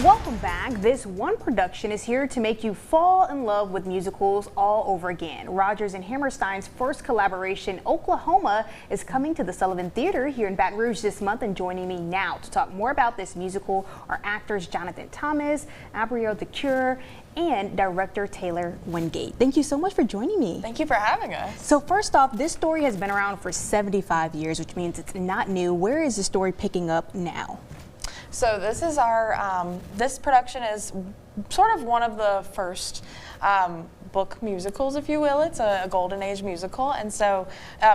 Welcome back. This one production is here to make you fall in love with musicals all over again. Rodgers and Hammerstein's first collaboration, Oklahoma, is coming to the Sullivan Theater here in Baton Rouge this month, and joining me now to talk more about this musical are actors Jonathan Thomas, Abrielle DeCure, and director Taylor Wingate. Thank you so much for joining me. Thank you for having us. So first off, this story has been around for 75 years, which means it's not new. Where is the story picking up now? So this is our, this production is sort of one of the first book musicals, if you will. It's a golden age musical, and so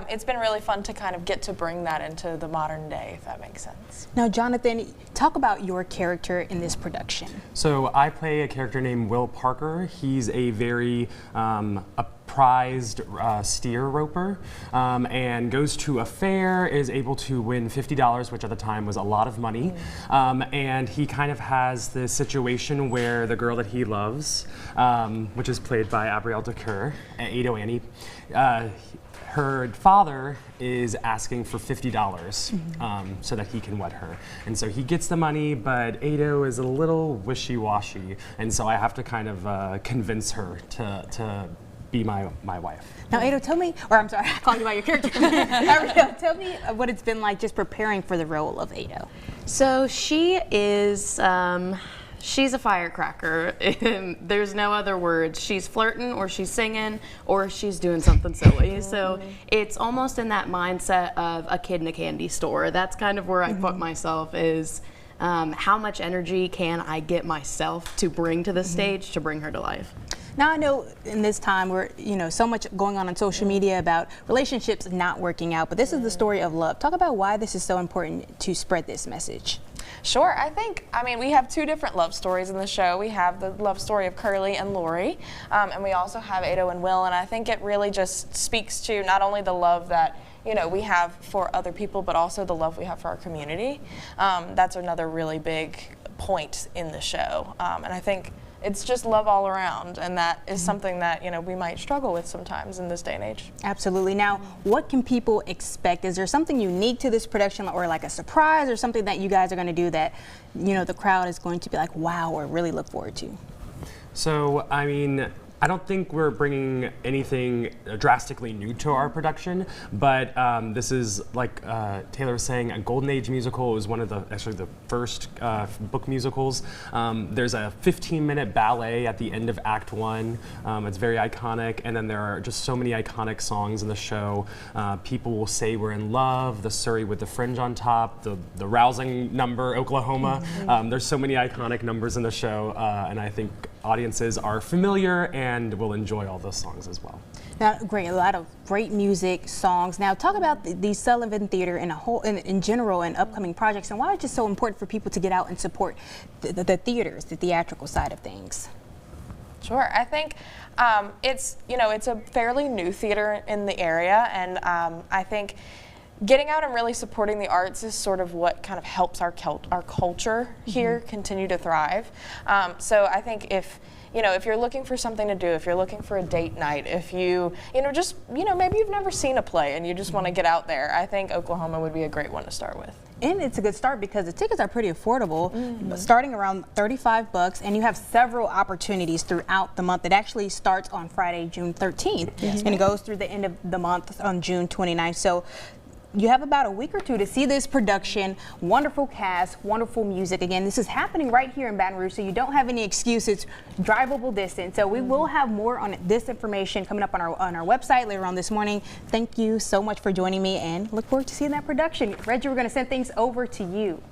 it's been really fun to kind of get to bring that into the modern day, if that makes sense. Now, Jonathan, talk about your character in this production. So I play a character named Will Parker. He's a very prized steer roper, and goes to a fair, is able to win $50, which at the time was a lot of money. And he kind of has this situation where the girl that he loves, which is played by Abrielle DeCure, Ado Annie, her father is asking for $50 so that he can wed her. And so he gets the money, but Ado is a little wishy-washy, and so I have to kind of convince her to be my wife. Now, Ado, tell me, or I'm sorry, I called you by your character. Abrielle, tell me what it's been like just preparing for the role of Ado. So she is, she's a firecracker. There's no other words. She's flirting, or she's singing, or she's doing something silly. So it's almost in that mindset of a kid in a candy store. That's kind of where I put myself, is how much energy can I get myself to bring to the stage to bring her to life. Now, I know in this time where, so much going on social media about relationships not working out, but this is the story of love. Talk about why this is so important to spread this message. Sure. I mean, we have two different love stories in the show. We have the love story of Curly and Lori, and we also have Ado and Will, and I think it really just speaks to not only the love that we have for other people, but also the love we have for our community. That's another really big point in the show, and I think it's just love all around, and that is something that we might struggle with sometimes in this day and age. Absolutely. Now, what can people expect? Is there something unique to this production, or like a surprise, or something that you guys are going to do that the crowd is going to be like, wow, or really look forward to? So, I mean, I don't think we're bringing anything drastically new to our production, but this is, like Taylor was saying, a golden age musical. It was one of actually the first book musicals. There's a 15-minute ballet at the end of Act 1. It's very iconic, and then there are just so many iconic songs in the show. People will say we're in love, the Surrey with the fringe on top, the rousing number, Oklahoma. There's so many iconic numbers in the show, and I think audiences are familiar and will enjoy all those songs as well. Now, great, a lot of great music, songs. Now, talk about the Sullivan Theater in general, and upcoming projects, and why it's just so important for people to get out and support the theaters, the theatrical side of things. Sure. I think it's a fairly new theater in the area, and I think getting out and really supporting the arts is sort of what kind of helps our culture here continue to thrive. So I think if you're looking for something to do, if you're looking for a date night, if just maybe you've never seen a play and you just want to get out there, I think Oklahoma would be a great one to start with. And it's a good start because the tickets are pretty affordable, starting around $35, and you have several opportunities throughout the month. It actually starts on Friday, June 13th, and it goes through the end of the month on June 29th. So you have about a week or two to see this production. Wonderful cast, wonderful music. Again, this is happening right here in Baton Rouge, so you don't have any excuses. Drivable distance. So we will have more on this information coming up on our website later on this morning. Thank you so much for joining me, and look forward to seeing that production. Reggie, we're going to send things over to you.